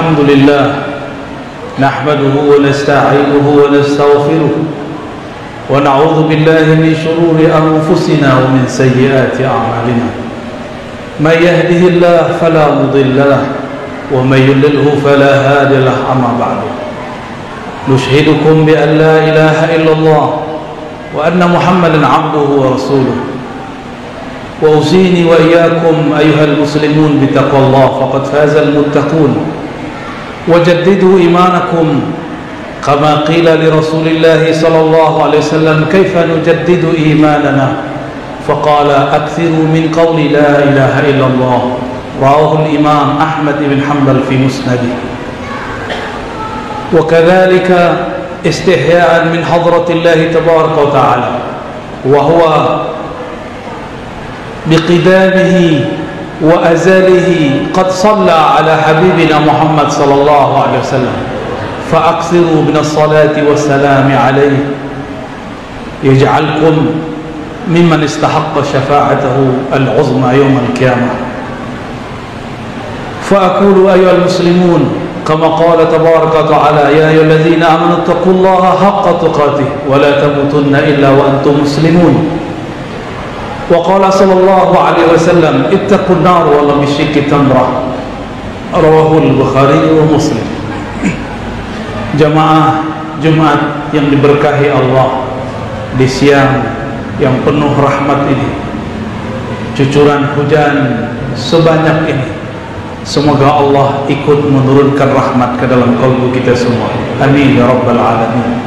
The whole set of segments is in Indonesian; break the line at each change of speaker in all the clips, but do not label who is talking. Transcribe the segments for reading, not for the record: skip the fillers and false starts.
الحمد لله نحمده ونستعينه ونستغفره ونعوذ بالله من شرور أنفسنا ومن سيئات أعمالنا من يهده الله فلا مضل له ومن يضلله فلا هادي له أما بعد نشهدكم بأن لا إله إلا الله وأن محمدا عبده ورسوله وأوصيني وإياكم أيها المسلمون بتقوى الله فقد فاز المتقون وجددوا إيمانكم كما قيل لرسول الله صلى الله عليه وسلم كيف نجدد إيماننا فقال أكثروا من قول لا إله إلا الله رواه الإمام أحمد بن حنبل في مسنده وكذلك استحياء من حضرة الله تبارك وتعالى وهو بقدامه وأزله قد صلى على حبيبنا محمد صلى الله عليه وسلم فأكثروا من الصلاة والسلام عليه يجعلكم ممن استحق شفاعته العظمى يوم القيامة فأقول أيها المسلمون كما قال تبارك وتعالى يا أيها الذين آمنوا اتقوا الله حق تقاته ولا تموتن إلا وأنتم مسلمون وقال صلى الله عليه وسلم اتقوا النار ولو بشق تمرة رواه البخاري ومسلم. Jamaah Jumat yang diberkahi Allah di siang yang penuh rahmat ini, cucuran hujan sebanyak ini, semoga Allah ikut menurunkan rahmat ke dalam kalbu kita semua, amin ya rabbal alamin.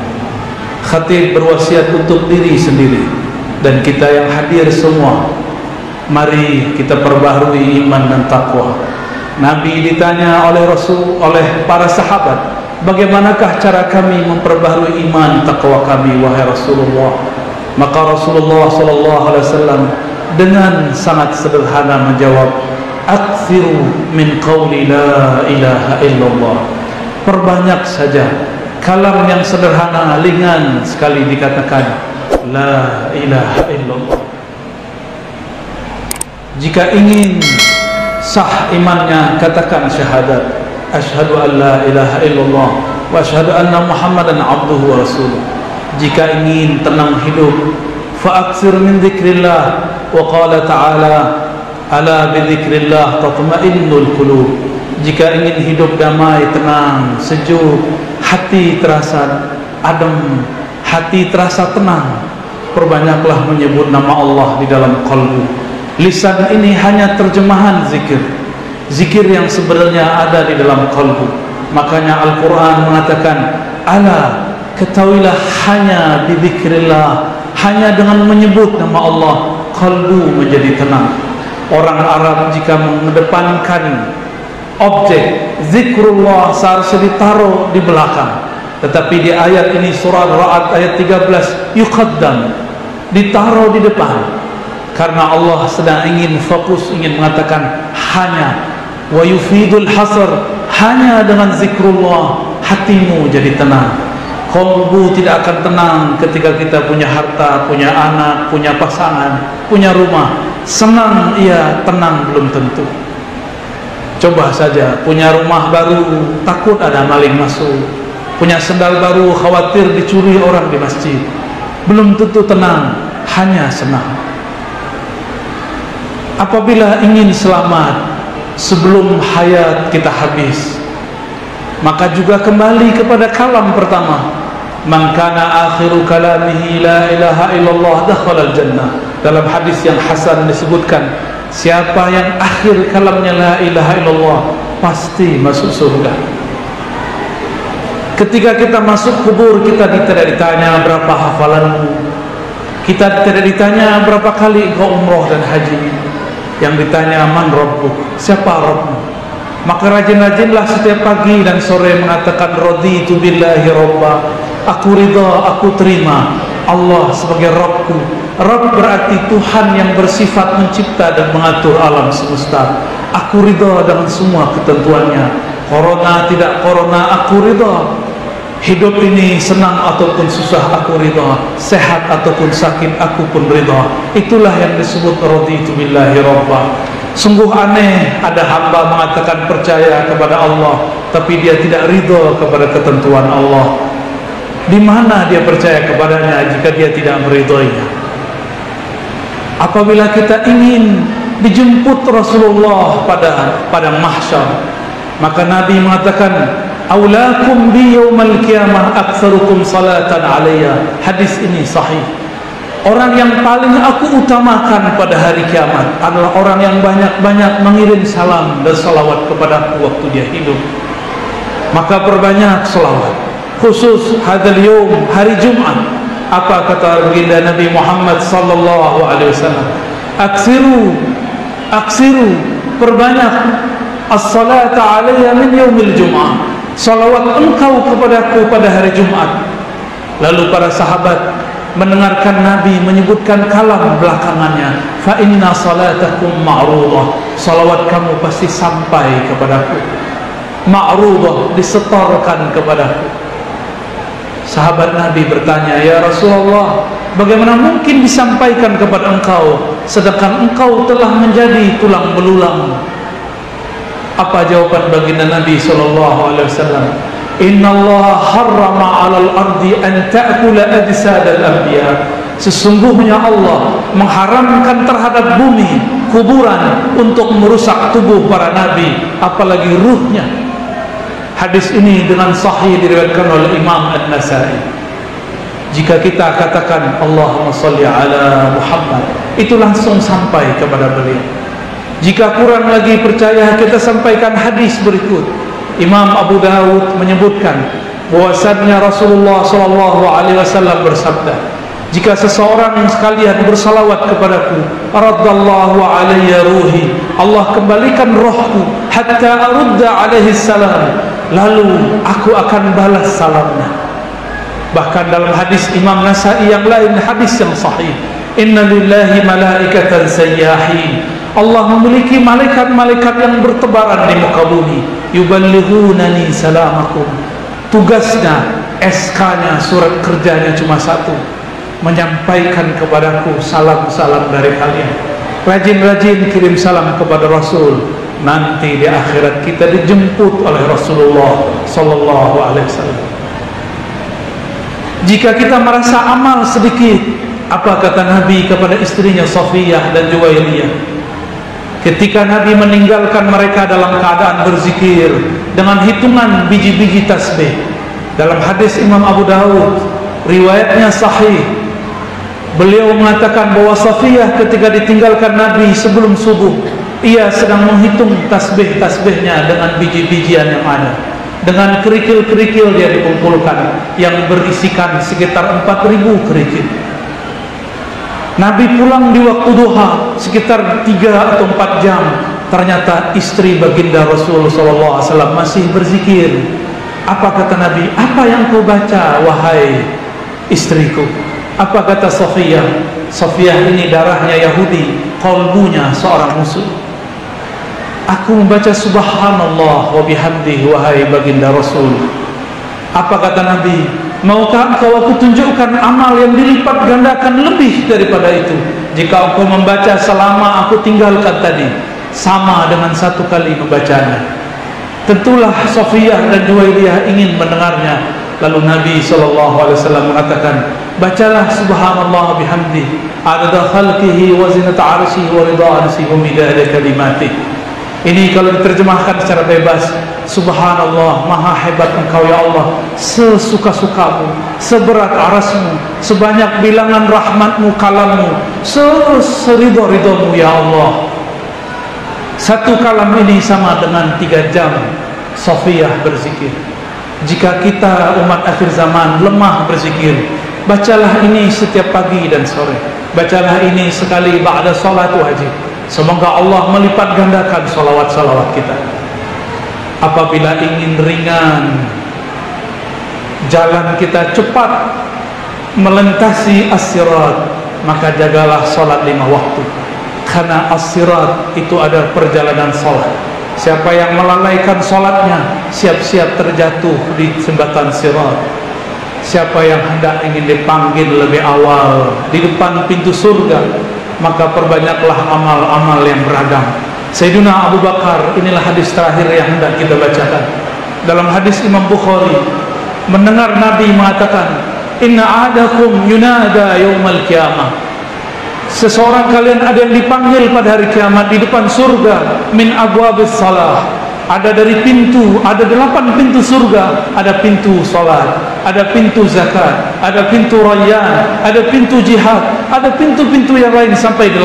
Khatib berwasiat untuk diri sendiri dan kita yang hadir semua, mari kita perbaharui iman dan takwa. Nabi ditanya oleh Rasul, oleh para sahabat, bagaimanakah cara kami memperbaharui iman takwa kami wahai Rasulullah? Maka Rasulullah sallallahu alaihi wasallam dengan sangat sederhana menjawab, aktsiru min qauli la ilaha illallah. Perbanyak saja kalam yang sederhana, ringan sekali dikatakan la ilaha illallah. Jika ingin sah imannya, katakan syahadat asyhadu an la ilaha illallah wa asyhadu anna muhammadan abduhu wa rasuluh. Jika ingin tenang hidup, fa'aksir min dzikrillah wa qala ta'ala ala bi dzikrillah tatma'innul qulub. Jika ingin hidup damai, tenang, sejuk, hati terasa adem, hati terasa tenang, perbanyaklah menyebut nama Allah di dalam qalbu. Lisan ini hanya terjemahan zikir, zikir yang sebenarnya ada di dalam qalbu. Makanya Al-Quran mengatakan, ala, ketahuilah hanya bizikrillah, hanya dengan menyebut nama Allah qalbu menjadi tenang. Orang Arab jika mengedepankan objek zikrullah seharusnya ditaruh di belakang, tetapi di ayat ini surah Ra'd ayat 13 yuqaddam, ditaruh di depan, karena Allah sedang ingin fokus, ingin mengatakan hanya, wa yufidul hasr, hanya dengan zikrullah hatimu jadi tenang. Qalbu tidak akan tenang ketika kita punya harta, punya anak, punya pasangan, punya rumah. Senang iya, tenang belum tentu. Coba saja punya rumah baru, takut ada maling masuk. Punya sendal baru, khawatir dicuri orang di masjid. Belum tentu tenang, hanya senang. Apabila ingin selamat sebelum hayat kita habis, maka juga kembali kepada kalam pertama, man kana akhiru kalamihi la ilaha illallah dakhala al-jannah. Dalam hadis yang hasan disebutkan, siapa yang akhir kalamnya la ilaha illallah pasti masuk surga. Ketika kita masuk kubur, kita tidak ditanya berapa hafalanmu, kita tidak ditanya berapa kali engkau umroh dan haji. Yang ditanya man rabbuk, siapa Rabbmu. Maka rajin-rajinlah setiap pagi dan sore mengatakan raditu billahi rabba, aku ridha, aku terima Allah sebagai Rabbku. Rabb berarti Tuhan yang bersifat mencipta dan mengatur alam semesta. Aku ridha dengan semua ketentuannya. Corona tidak corona, aku ridha. Hidup ini senang ataupun susah aku ridha, sehat ataupun sakit aku pun ridha. Itulah yang disebut raditu billahi rabba. Sungguh aneh ada hamba mengatakan percaya kepada Allah, tapi dia tidak ridha kepada ketentuan Allah. Di mana dia percaya kepadanya jika dia tidak meridhoinya? Apabila kita ingin dijemput Rasulullah pada mahsyar, maka Nabi mengatakan, "Aulakum bi yaumal qiyamah aktsarukum salatan alayya." Hadis ini sahih. Orang yang paling aku utamakan pada hari kiamat adalah orang yang banyak-banyak mengirim salam dan salawat kepadaku waktu dia hidup. Maka perbanyak salawat, khusus hadzal yaum, hari Jumat. Apa kata baginda Nabi Muhammad sallallahu alaihi wasallam? Aksiru, perbanyak as-salata alayya min yaumil jum'ah. Salawat engkau kepadaku pada hari Jumat. Lalu para sahabat mendengarkan Nabi menyebutkan kalam belakangannya, fa inna salatakum ma'rudah. Salawat kamu pasti sampai kepadaku. Ma'rudah, disetorkan kepadaku. Sahabat Nabi bertanya, "Ya Rasulullah, bagaimana mungkin disampaikan kepada engkau sedangkan engkau telah menjadi tulang belulang?" Apa jawaban baginda Nabi sallallahu alaihi wasallam? "Innallaha harrama 'alal ardi an ta'kula ajsadal anbiya." Sesungguhnya Allah mengharamkan terhadap bumi, kuburan, untuk merusak tubuh para nabi, apalagi ruhnya. Hadis ini dengan sahih diriwayatkan oleh Imam An-Nasai. Jika kita katakan Allahumma shalli ala Muhammad, itu langsung sampai kepada beliau. Jika kurang lagi percaya, kita sampaikan hadis berikut. Imam Abu Dawud menyebutkan bahwasannya Rasulullah SAW bersabda, "Jika seseorang sekalian bersalawat kepadaku, raddallahu alayya ruhi, Allah kembalikan rohku, hatta arudda alaihi salam, lalu aku akan balas salamnya." Bahkan dalam hadis Imam Nasai yang lain, hadis yang sahih, "Inna lillahi malaikatan sayyahin." Allah memiliki malaikat-malaikat yang bertebaran di muka bumi. "Yuballighunani salamakum." Tugasnya, SK-nya, surat kerjanya cuma satu, menyampaikan kepadaku salam-salam dari kalian. Rajin-rajin kirim salam kepada Rasul. Nanti di akhirat kita dijemput oleh Rasulullah sallallahu alaihi wasallam. Jika kita merasa amal sedikit, apa kata Nabi kepada istrinya Safiyah dan Juwairiyah ketika Nabi meninggalkan mereka dalam keadaan berzikir dengan hitungan biji-biji tasbih? Dalam hadis Imam Abu Dawud, riwayatnya sahih, beliau mengatakan bahwa Safiyah ketika ditinggalkan Nabi sebelum subuh, ia sedang menghitung tasbih-tasbihnya dengan biji-bijian yang ada. Dengan kerikil-kerikil dia dikumpulkan yang berisikan sekitar 4.000 kerikil. Nabi pulang di waktu duha sekitar 3 atau 4 jam. Ternyata istri baginda Rasul SAW masih berzikir. Apa kata Nabi? "Apa yang kau baca wahai istriku?" Apa kata Safiyah? Safiyah ini darahnya Yahudi, qalbunya seorang musuh. "Aku membaca subhanallah wa bihamdihi wahai baginda Rasul." Apa kata Nabi? "Maukah engkau aku tunjukkan amal yang dilipat gandakan lebih daripada itu? Jika engkau membaca selama aku tinggalkan tadi, sama dengan 1 kali membacanya." Tentulah Safiyah dan Juwairiyah ingin mendengarnya. Lalu Nabi SAW mengatakan, "Bacalah subhanallah bihamdi, adada khalqihi wa zinata arsyihi wa ridha arsyihi wa midada kalimatihi." Ini kalau diterjemahkan secara bebas, subhanallah, maha hebat engkau ya Allah, sesuka-sukamu, seberat arasmu, sebanyak bilangan rahmatmu, kalammu, seridho-ridhomu ya Allah. 1 kalam ini sama dengan 3 jam Safiyah berzikir. Jika kita umat akhir zaman lemah berzikir, bacalah ini setiap pagi dan sore. Bacalah ini sekali ba'da salat wajib. Semoga Allah melipat gandakan salawat-salawat kita. Apabila ingin ringan, jalan kita cepat melintasi as-sirat, maka jagalah salat 5 waktu. Karena as-sirat itu ada perjalanan salat. Siapa yang melalaikan salatnya, siap-siap terjatuh di jembatan sirat. siapa yang hendak ingin dipanggil lebih awal di depan pintu surga, maka perbanyaklah amal-amal yang beragam. Sayyidina Abu Bakar, inilah hadis terakhir yang hendak kita bacakan. Dalam hadis Imam Bukhari, mendengar Nabi mengatakan, inna ahadakum yunada yaumal qiyamah, seseorang kalian ada yang dipanggil pada hari kiamat di depan surga, min abwabis salah, ada dari pintu, ada 8 pintu surga, ada pintu salat, ada pintu zakat, ada pintu rayyan, ada pintu jihad, ada pintu-pintu yang lain sampai 8.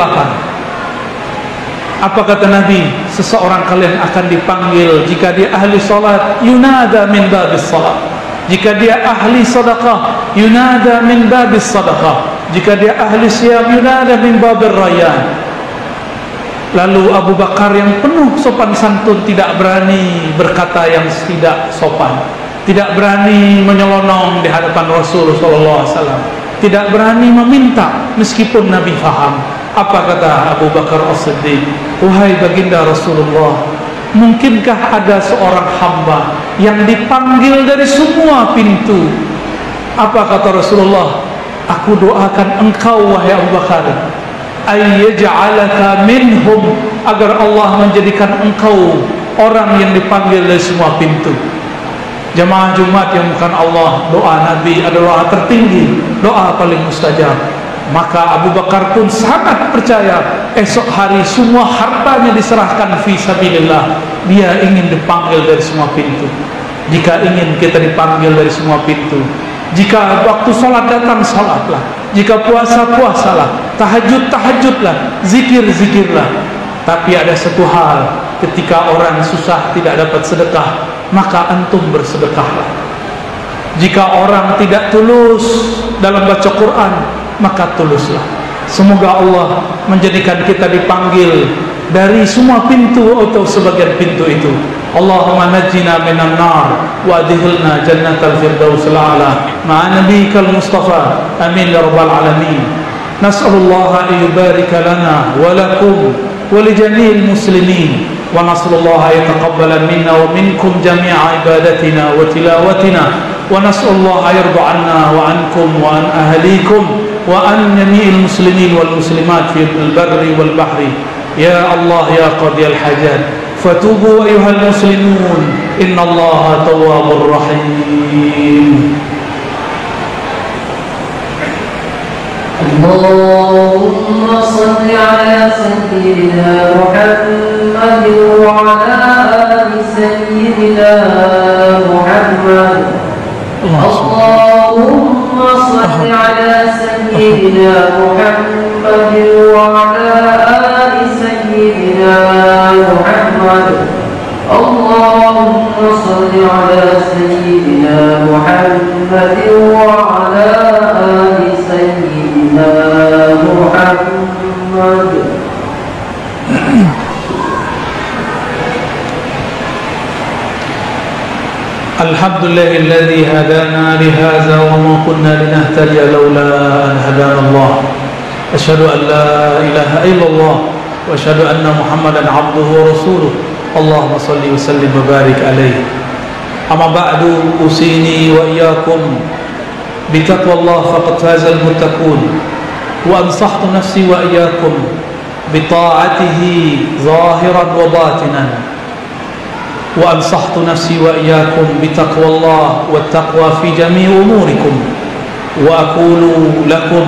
Apa kata Nabi? Seseorang kalian akan dipanggil jika dia ahli salat, yunada min babis salat. Jika dia ahli sedekah, yunada min babis sedekah. Jika dia ahli siyam, yunada min babir rayyan. Lalu Abu Bakar yang penuh sopan santun tidak berani berkata yang tidak sopan, tidak berani menyelonong di hadapan Rasul sallallahu alaihi wasallam, tidak berani meminta meskipun Nabi faham. Apa kata Abu Bakar As-Siddiq? Wahai baginda Rasulullah, mungkinkah ada seorang hamba yang dipanggil dari semua pintu? Apa kata Rasulullah? Aku doakan engkau wahai Abu Bakar, ayyaj'alaka minhum, agar Allah menjadikan engkau orang yang dipanggil dari semua pintu. Jamaah Jumat yang bukan Allah, doa Nabi adalah doa tertinggi, doa paling mustajab. Maka Abu Bakar pun sangat percaya esok hari semua hartanya diserahkan fi sabilillah. Dia ingin dipanggil dari semua pintu. Jika ingin kita dipanggil dari semua pintu, jika waktu salat datang, salatlah. Jika puasa, puasalah. Tahajud, tahajudlah. Zikir, zikirlah. Tapi ada satu hal, ketika orang susah tidak dapat sedekah, maka antum bersedekahlah. Jika orang tidak tulus dalam baca Quran, maka tuluslah. Semoga Allah menjadikan kita dipanggil dari semua pintu atau sebagian pintu itu. Allahumma najjina minan nar wa adkhilna jannatal firdausil a'la ma'a nabiyyikal mustafa, amin ya rabbal alamin. Nas'alullaha an yubarika lana wa lakum wa li jami'il muslimin, wa nas'alullaha an yataqabbala minna wa minkum jami'a ibadatina wa tilawatina, wa nas'alullaha yarda 'anna wa 'ankum wa an ahlikum wa an jami'il muslimin wal muslimat fil barri wal bahri. Ya Allah ya qadiyal hajat, fatubu ayuhal muslimun, innallaha tawwabur rahim.
Allahumma salli ala sayyidina Muhammad wa ala ali sayyidina Muhammad. Allahumma salli ala sayyidina Muhammad wa ala ali sayyidina Muhammad. Allahumma salli ala sayyidina Muhammad wa ala ali sayyidina Muhammad.
Alhamdulillahilladzi hadana lihadza wa ma kunna linahtadiya laula an hadana Allah. Asyhadu an la ilaha illallah wa asyhadu anna Muhammadan abduhu wa rasuluh. Allahumma salli wa sallim wa barik alaihi. Amma ba'du, usini wa iyyakum bi taqwallah faqad fazal muttaqun, wa ansahtu nafsi wa iyyakum bi ta'atihi zahiran wa batinan. وأنصحت نفسي وإياكم بتقوى الله والتقوى في جميع أموركم، وأقول لكم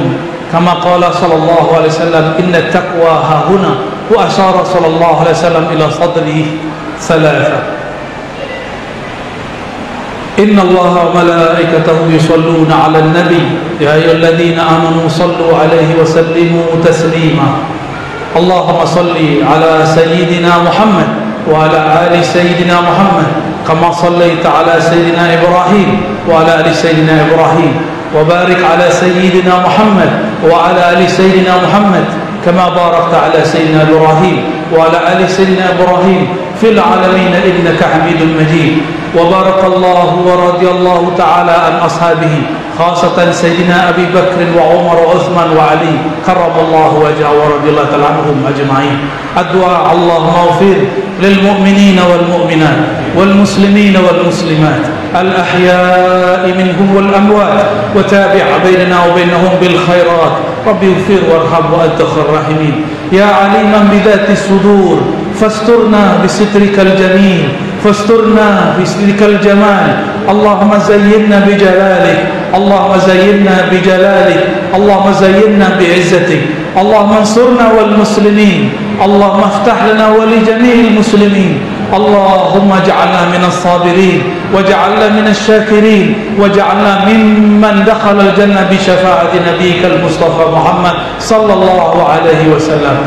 كما قال صلى الله عليه وسلم إن التقوى ها هنا، وأشار صلى الله عليه وسلم إلى صدره ثلاثة. إن الله وملائكته يصلون على النبي يا أيها الذين آمنوا صلوا عليه وسلموا تسليما. اللهم صل على سيدنا محمد وعلى آل سيدنا محمد كما صليت على سيدنا إبراهيم وعلى آل سيدنا إبراهيم، وبارك على سيدنا محمد وعلى آل سيدنا محمد كما باركت على سيدنا إبراهيم وعلى آل سيدنا إبراهيم في العالمين إنك حميد مجيد. وبارك الله ورضي الله تعالى عن أصحابه، خاصة سيدنا أبي بكر وعمر وعثمان وعلي كرم الله وجهه ورضي الله تعالى عنهم أجمعين. الدعاء اللهم اغفر للمؤمنين والمؤمنات والمسلمين والمسلمات الأحياء منهم والأموات وتابع بيننا وبينهم بالخيرات رب اغفر وارحم وأنت خير الراحمين يا عليما بذات الصدور فاسترنا بسترك الجميل فاسترنا بسترك الجمال اللهم زينا بجلالك اللهم زينا بجلالك اللهم زينا بعزتك اللهم انصرنا والمسلمين اللهم افتح لنا ولجميع المسلمين اللهم اجعلنا من الصابرين واجعلنا من الشاكرين واجعلنا ممن دخل الجنة بشفاعة نبيك المصطفى محمد صلى الله عليه وسلم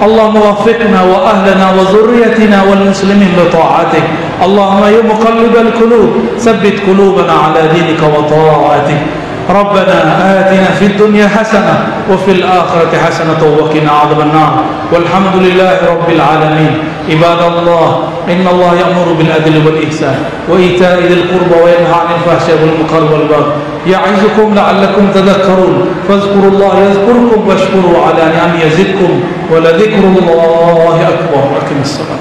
اللهم وفقنا وأهلنا وذريتنا والمسلمين لطاعتك اللهم يا مقلب القلوب ثبت قلوبنا على دينك وطاعتك ربنا آتنا في الدنيا حسنة وفي الآخرة حسنة وقنا عذاب النار والحمد لله رب العالمين عباد الله إن الله يأمر بالعدل والإحسان وإيتاء ذي القربى وينهى عن الفحشاء والمنكر والبغي يعظكم لعلكم تذكرون فاذكروا الله يذكركم واشكروا على نعمه يزدكم ولذكر الله أكبر. أقم الصلاة.